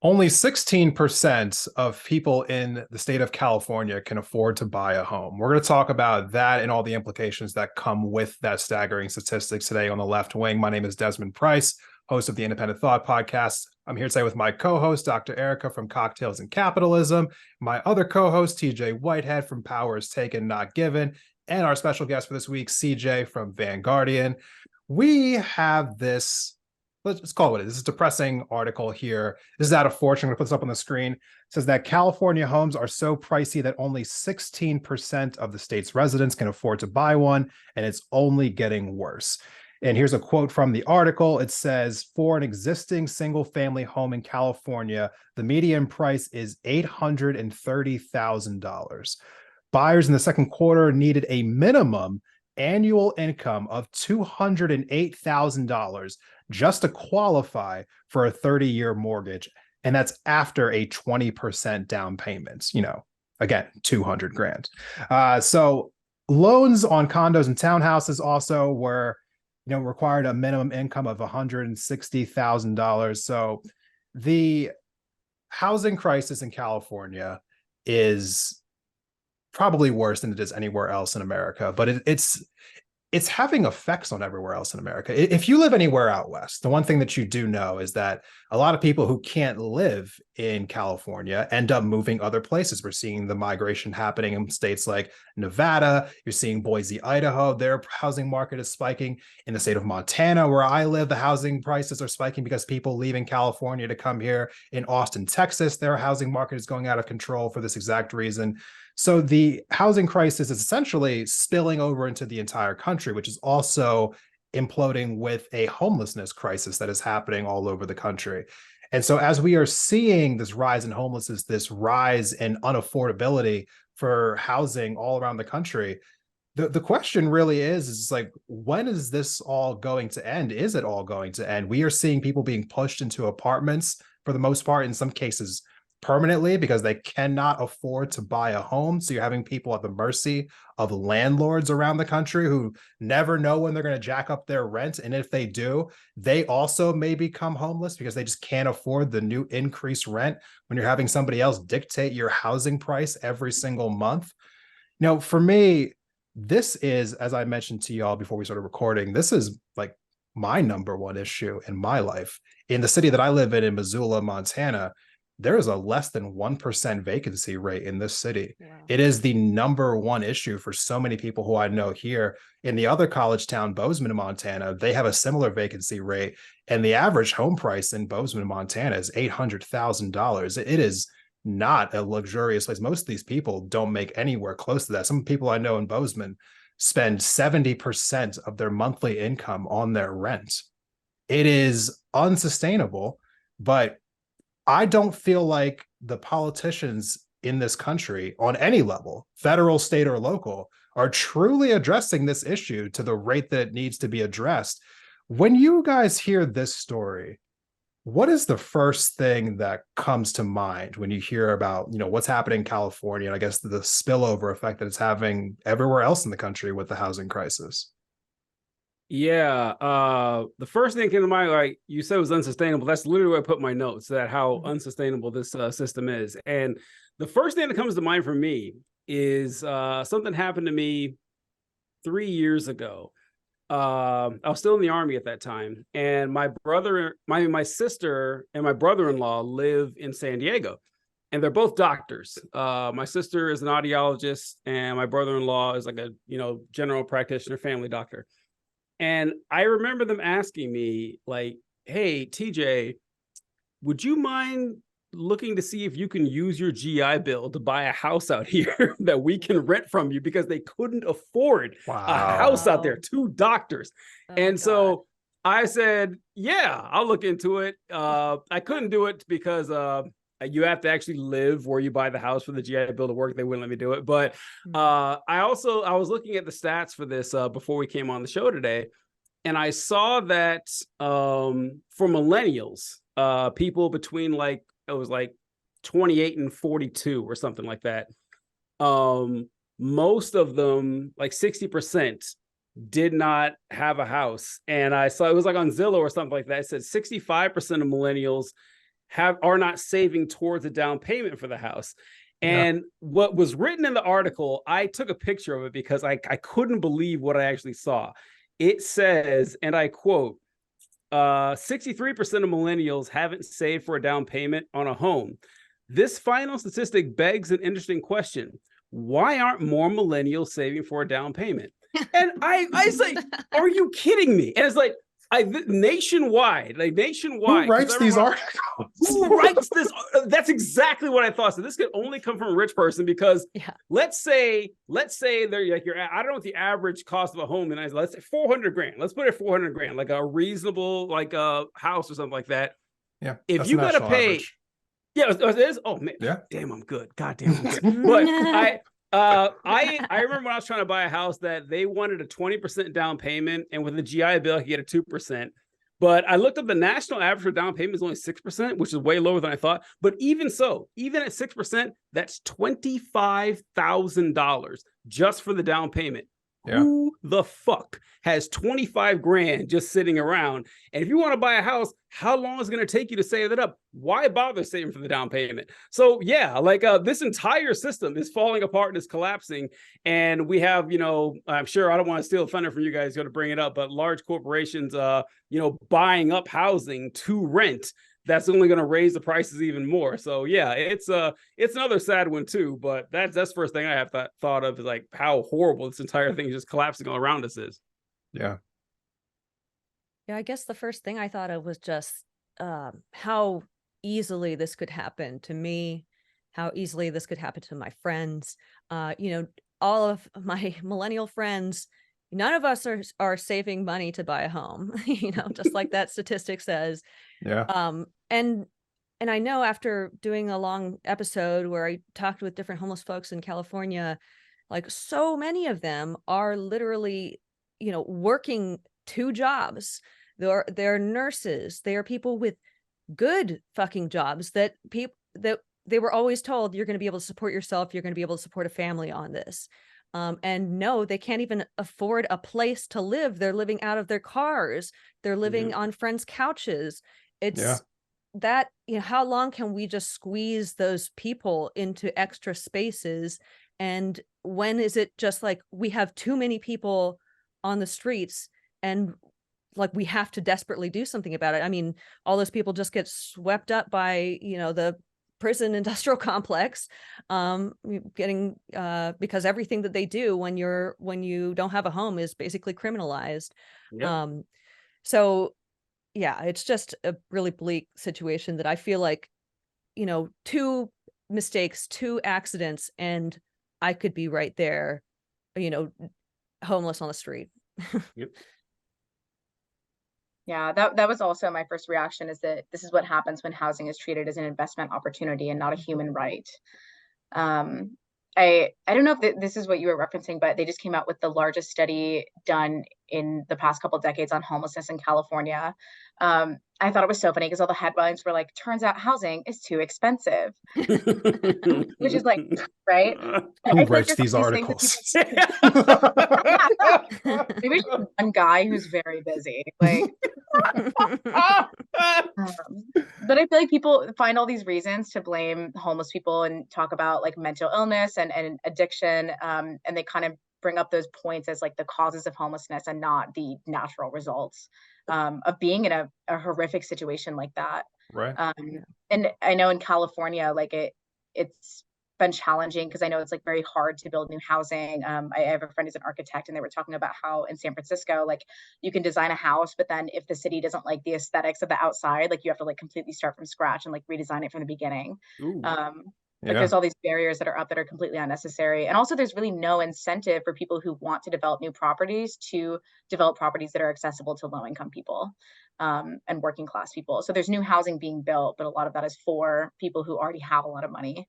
Only 16% of people in the state of California can afford to buy a home. We're going to talk about that and all the implications that come with that staggering statistics today on the left wing. My name is Desmond Price, host of the Independent Thought Podcast. I'm here today with my co-host, Dr. Erica from Cocktails and Capitalism, my other co-host, TJ Whitehead from Powers Taken, Not Given, and our special guest for this week, CJ from Vanguardian. We have this, let's call it what it is. This is a depressing article here. This is out of Fortune. I'm going to put this up on the screen. It says that California homes are so pricey that only 16% of the state's residents can afford to buy one, and it's only getting worse. And here's a quote from the article. It says, for an existing single-family home in California, the median price is $830,000. Buyers in the second quarter needed a minimum annual income of $208,000 just to qualify for a 30-year mortgage. And that's after a 20% down payment, again, 200 grand. So loans on condos and townhouses also were, required a minimum income of $160,000. So the housing crisis in California is probably worse than it is anywhere else in America, but it's having effects on everywhere else in America. If you live anywhere out west, the one thing that you do know is that a lot of people who can't live in California end up moving other places. We're seeing the migration happening in states like Nevada. You're seeing Boise, Idaho. Their housing market is spiking. In the state of Montana, where I live, the housing prices are spiking because people leaving California to come here. In Austin, Texas, their housing market is going out of control for this exact reason. So the housing crisis is essentially spilling over into the entire country, which is also imploding with a homelessness crisis that is happening all over the country. And so as we are seeing this rise in homelessness, this rise in unaffordability for housing all around the country, the question really is like, when is this all going to end? Is it all going to end? We are seeing people being pushed into apartments for the most part, in some cases permanently, because they cannot afford to buy a home. So you're having people at the mercy of landlords around the country who never know when they're going to jack up their rent. And if they do, they also may become homeless because they just can't afford the new increased rent when you're having somebody else dictate your housing price every single month. For me, this is, as I mentioned to y'all before we started recording, this is like my number one issue in my life. In the city that I live in Missoula, Montana, there is a less than 1% vacancy rate in this city. Wow. It is the number one issue for so many people who I know here. In the other college town, Bozeman, Montana, they have a similar vacancy rate. And the average home price in Bozeman, Montana is $800,000. It is not a luxurious place. Most of these people don't make anywhere close to that. Some people I know in Bozeman spend 70% of their monthly income on their rent. It is unsustainable, but I don't feel like the politicians in this country on any level, federal, state, or local, are truly addressing this issue to the rate that it needs to be addressed. When you guys hear this story, what is the first thing that comes to mind when you hear about, what's happening in California, and I guess the spillover effect that it's having everywhere else in the country with the housing crisis? Yeah, the first thing came to mind, like you said, was unsustainable. That's literally where I put my notes, that how unsustainable this system is. And the first thing that comes to mind for me is something happened to me 3 years ago. I was still in the Army at that time, and my sister and my brother-in-law live in San Diego, and they're both doctors. My sister is an audiologist, and my brother-in-law is like a general practitioner, family doctor. And I remember them asking me, like, hey, TJ, would you mind looking to see if you can use your GI Bill to buy a house out here that we can rent from you, because they couldn't afford a house out there, two doctors. And so I said, yeah, I'll look into it. I couldn't do it because you have to actually live where you buy the house for the GI Bill to work. They wouldn't let me do it. But I was looking at the stats for this before we came on the show today. And I saw that for millennials, people between it was 28 and 42 or something like that. Most of them, like 60%, did not have a house. And I saw, it was like on Zillow or something like that. It said 65% of millennials are not saving towards a down payment for the house. And what was written in the article, I took a picture of it because I couldn't believe what I actually saw. It says, and I quote, 63% of millennials haven't saved for a down payment on a home. This final statistic begs an interesting question. Why aren't more millennials saving for a down payment? And I was like, are you kidding me? And it's like, nationwide. Who writes these articles? Who writes this? That's exactly what I thought. So this could only come from a rich person, because let's say they're like, I don't know what the average cost of a home is. Let's say 400 grand. Let's put it 400 grand, like a reasonable, like a house or something like that. Yeah. If you got to pay, average. It is. Oh man, damn, I'm good. God damn, I'm good. But I remember when I was trying to buy a house that they wanted a 20% down payment, and with a GI Bill, I could get a 2%. But I looked up the national average for down payment is only 6%, which is way lower than I thought. But even so, even at 6%, that's $25,000 just for the down payment. Yeah. Who the fuck has 25 grand just sitting around? And if you want to buy a house, how long is it going to take you to save that up? Why bother saving for the down payment? So yeah, like this entire system is falling apart and is collapsing. And we have, I'm sure I don't want to steal thunder from you guys, going to bring it up, but large corporations, buying up housing to rent. That's only going to raise the prices even more. So yeah, it's another sad one too. But that's the first thing I have thought of, is like how horrible this entire thing is just collapsing all around us is. Yeah. Yeah, I guess the first thing I thought of was just how easily this could happen to me, how easily this could happen to my friends. All of my millennial friends, none of us are saving money to buy a home, just like that statistic says. Yeah. And I know after doing a long episode where I talked with different homeless folks in California, like so many of them are literally, working 2 jobs. They're nurses. They are people with good fucking jobs that they were always told, you're going to be able to support yourself. You're going to be able to support a family on this. And no, they can't even afford a place to live. They're living out of their cars. They're living on friends' couches. It's that, how long can we just squeeze those people into extra spaces? And when is it just like we have too many people on the streets and like we have to desperately do something about it? I mean, all those people just get swept up by, the prison industrial complex, getting because everything that they do when you don't have a home is basically criminalized. So yeah, it's just a really bleak situation that I feel like, 2 mistakes, 2 accidents, and I could be right there, homeless on the street. Yeah, that was also my first reaction, is that this is what happens when housing is treated as an investment opportunity and not a human right. I don't know if this is what you were referencing, but they just came out with the largest study done in the past couple of decades on homelessness in California. I thought it was so funny because all the headlines were like, turns out housing is too expensive, which is like, right? Who writes these articles? Maybe one guy who's very busy. Like, but I feel like people find all these reasons to blame homeless people and talk about like mental illness and addiction. And they kind of bring up those points as like the causes of homelessness and not the natural results of being in a horrific situation like that. Right. And I know in California, like it's been challenging because I know it's like very hard to build new housing. I have a friend who's an architect, and they were talking about how in San Francisco, like you can design a house, but then if the city doesn't like the aesthetics of the outside, like you have to like completely start from scratch and like redesign it from the beginning. Like there's all these barriers that are up that are completely unnecessary. And also there's really no incentive for people who want to develop new properties to develop properties that are accessible to low income people and working class people. So there's new housing being built, but a lot of that is for people who already have a lot of money.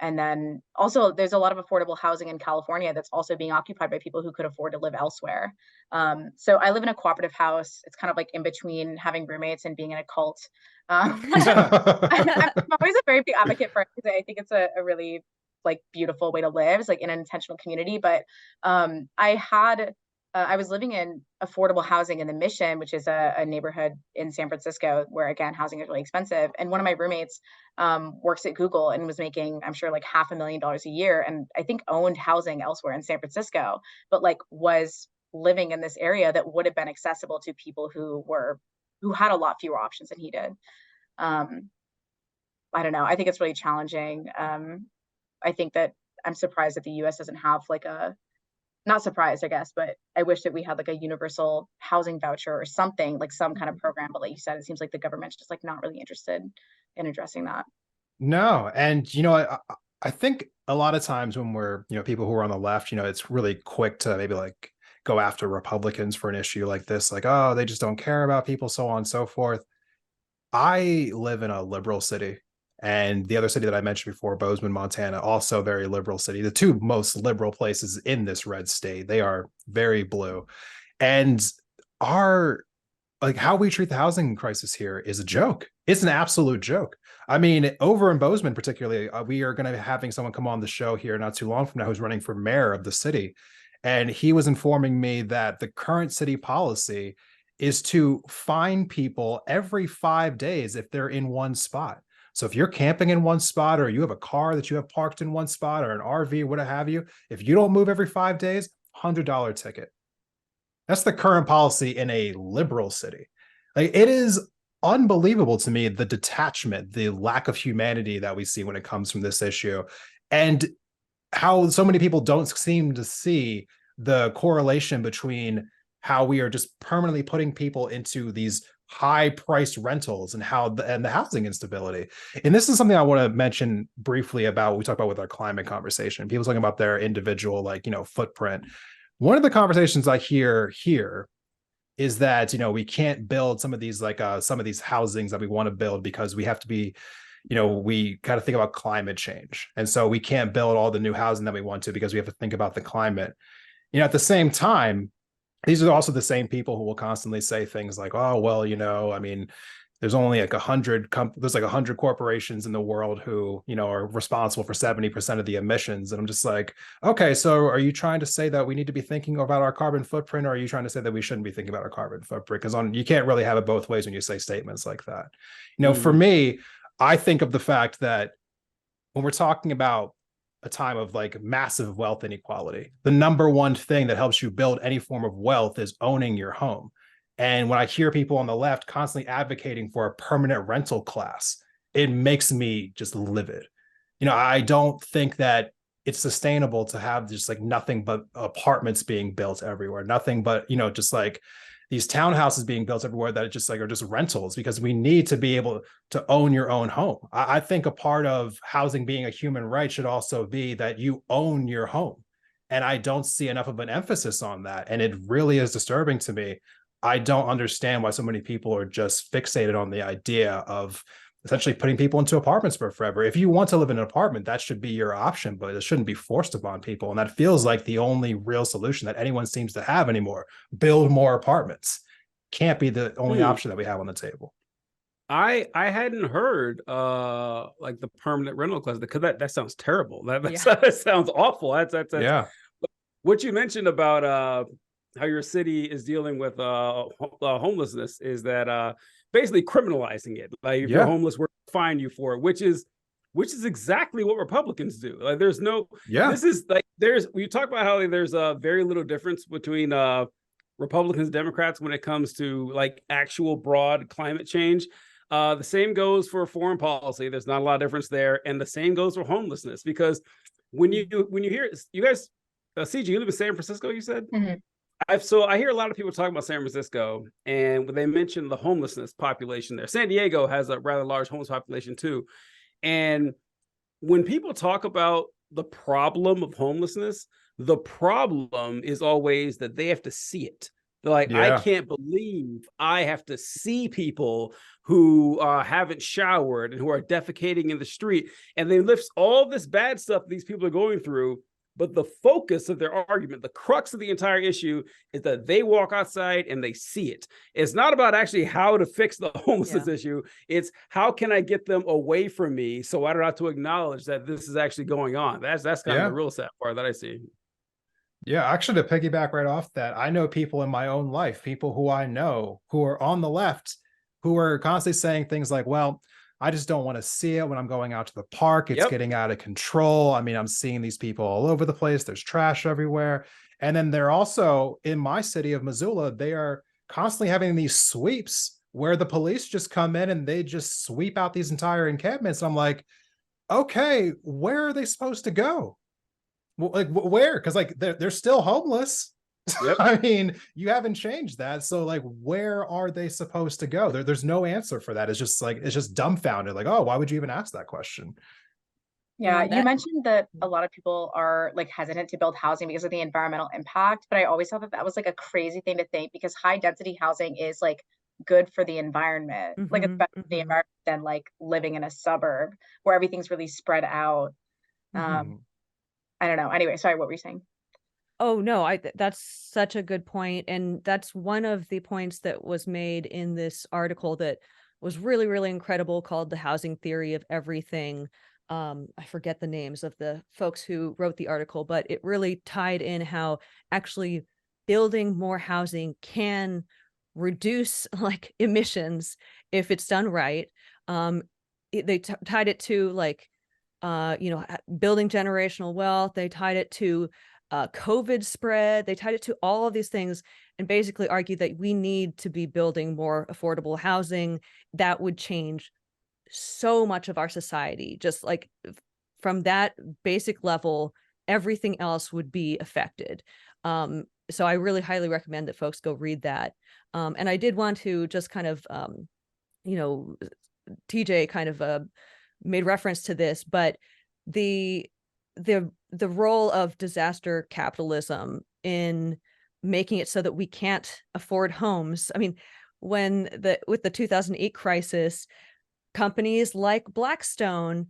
And then also there's a lot of affordable housing in California that's also being occupied by people who could afford to live elsewhere. So I live in a cooperative house. It's kind of like in between having roommates and being in a cult. I'm always a very big advocate for it because I think it's a really like beautiful way to live. It's like in an intentional community. But I had I was living in affordable housing in the Mission, which is a neighborhood in San Francisco where, again, housing is really expensive. And one of my roommates works at Google and was making, I'm sure, like $500,000 a year, and I think owned housing elsewhere in San Francisco, but like was living in this area that would have been accessible to people who had a lot fewer options than he did. I don't know. I think it's really challenging. I think that I'm surprised that the US doesn't have like not surprised, I guess, but I wish that we had like a universal housing voucher or something, like some kind of program. But like you said, it seems like the government's just like not really interested in addressing that. No, and I think a lot of times when we're, people who are on the left, it's really quick to maybe like go after Republicans for an issue like this, like, oh, they just don't care about people, so on and so forth. I live in a liberal city, and the other city that I mentioned before, Bozeman, Montana, also very liberal city. The two most liberal places in this red state, they are very blue. And how we treat the housing crisis here is a joke. It's an absolute joke. I mean, over in Bozeman, particularly, we are going to be having someone come on the show here not too long from now who's running for mayor of the city. And he was informing me that the current city policy is to fine people every 5 days if they're in one spot. So if you're camping in one spot, or you have a car that you have parked in one spot, or an RV, what have you, if you don't move every 5 days, $100 ticket. That's the current policy in a liberal city. Like, it is unbelievable to me, the detachment, the lack of humanity that we see when it comes from this issue, and how so many people don't seem to see the correlation between how we are just permanently putting people into these high-priced rentals and the housing instability. And this is something I want to mention briefly about what we talk about with our climate conversation. People talking about their individual, footprint. One of the conversations I hear here is that, we can't build some of these housings that we want to build because we have to be, we got to think about climate change. And so we can't build all the new housing that we want to because we have to think about the climate. At the same time, these are also the same people who will constantly say things like, oh, well, I mean, there's only like 100 corporations in the world who, are responsible for 70% of the emissions. And I'm just like, okay, so are you trying to say that we need to be thinking about our carbon footprint, or are you trying to say that we shouldn't be thinking about our carbon footprint? Because you can't really have it both ways when you say statements like that. For me, I think of the fact that when we're talking about a time of like massive wealth inequality, the number one thing that helps you build any form of wealth is owning your home. And when I hear people on the left constantly advocating for a permanent rental class, it makes me just livid. I don't think that it's sustainable to have just like nothing but apartments being built everywhere, nothing but, just like these townhouses being built everywhere that are just rentals, because we need to be able to own your own home. I think a part of housing being a human right should also be that you own your home. And I don't see enough of an emphasis on that. And it really is disturbing to me. I don't understand why so many people are just fixated on the idea of essentially putting people into apartments for forever. If you want to live in an apartment, that should be your option, but it shouldn't be forced upon people. And that feels like the only real solution that anyone seems to have anymore. Build more apartments. Can't be the only option that we have on the table. I hadn't heard like the permanent rental class, because that sounds terrible. That sounds awful. That's yeah. What you mentioned about how your city is dealing with homelessness is that basically criminalizing it. Like, if you're homeless, we're fine you for it, which is exactly what Republicans do. Like, there's no, this is like, we talk about how there's a very little difference between Republicans and Democrats when it comes to like actual broad climate change. The same goes for foreign policy. There's not a lot of difference there. And the same goes for homelessness, because when you hear, you guys, CG, you live in San Francisco, you said? Mm-hmm. I hear a lot of people talking about San Francisco, and when they mention the homelessness population there, San Diego has a rather large homeless population too. And when people talk about the problem of homelessness, the problem is always that they have to see it. They're like, I can't believe I have to see people who haven't showered and who are defecating in the street. And they list all this bad stuff these people are going through. But the focus of their argument, the crux of the entire issue, is that they walk outside and they see it. It's not about actually how to fix the homelessness issue. It's how can I get them away from me so I don't have to acknowledge that this is actually going on. That's kind of the real sad part that I see. Yeah, actually, to piggyback right off that, I know people in my own life, people who I know who are on the left, who are constantly saying things like, well, I just don't want to see it when I'm going out to the park. It's Yep. getting out of control. I mean, I'm seeing these people all over the place. There's trash everywhere. And then they're also in my city of Missoula, they are constantly having these sweeps where the police just come in and they just sweep out these entire encampments. I'm like, okay, where are they supposed to go? Well, like where? Because like they're still homeless. Yep. I mean, you haven't changed that. So like, where are they supposed to go? There's no answer for that. It's just like it's just dumbfounded. Like, oh, why would you even ask that question? Yeah, you That mentioned that a lot of people are like hesitant to build housing because of the environmental impact, but I always thought that that was like a crazy thing to think because high density housing is like good for the environment, like it's better for the environment than like living in a suburb where everything's really spread out. Um, I don't know. Anyway, sorry, what were you saying? Oh no, that's such a good point, and that's one of the points that was made in this article that was really, really incredible, called The Housing Theory of Everything. I forget the names of the folks who wrote the article, but it really tied in how actually building more housing can reduce like emissions if it's done right. They tied it to like building generational wealth. They tied it to COVID spread. They tied it to all of these things and basically argued that we need to be building more affordable housing that would change so much of our society. Just like from that basic level, everything else would be affected. So I really highly recommend that folks go read that. And I did want to just kind of, you know, TJ kind of made reference to this, but the the role of disaster capitalism in making it so that we can't afford homes. I mean, with the 2008 crisis, companies like Blackstone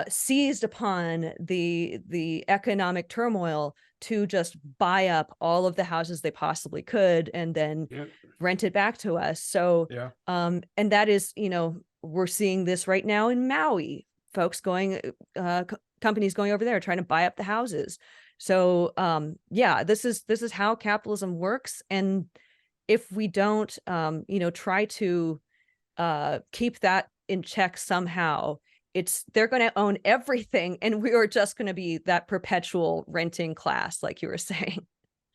seized upon the economic turmoil to just buy up all of the houses they possibly could and then rent it back to us. So Yeah. And that is, we're seeing this right now in Maui, folks going companies going over there trying to buy up the houses. So yeah, this is how capitalism works. And if we don't try to keep that in check somehow, they're going to own everything, and we are just going to be that perpetual renting class, like you were saying.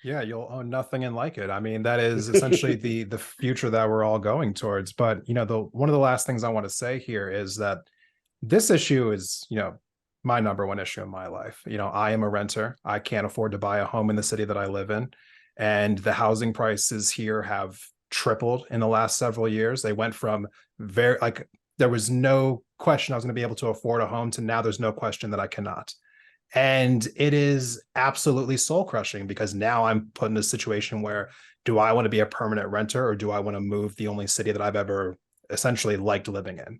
Yeah, you'll own nothing and like it. I mean, that is essentially the future that we're all going towards. But the one of the last things I want to say here is that this issue is, my number one issue in my life. I am a renter. I can't afford to buy a home in the city that I live in. And the housing prices here have tripled in the last several years. They went from there was no question I was going to be able to afford a home to now there's no question that I cannot. And it is absolutely soul crushing because now I'm put in a situation where do I want to be a permanent renter or do I want to move the only city that I've ever essentially liked living in?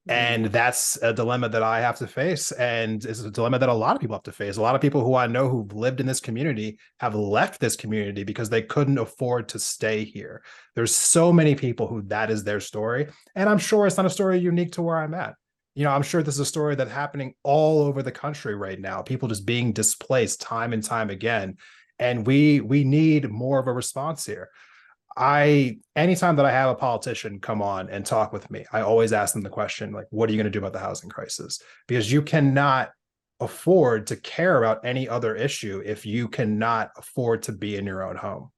And that's a dilemma that I have to face. And it's a dilemma that a lot of people have to face. A lot of people who I know who've lived in this community have left this community because they couldn't afford to stay here. There's so many people who that is their story. And I'm sure it's not a story unique to where I'm at. I'm sure this is a story that's happening all over the country right now. People just being displaced time and time again. And we need more of a response here. Anytime that I have a politician come on and talk with me, I always ask them the question, like, what are you going to do about the housing crisis? Because you cannot afford to care about any other issue if you cannot afford to be in your own home.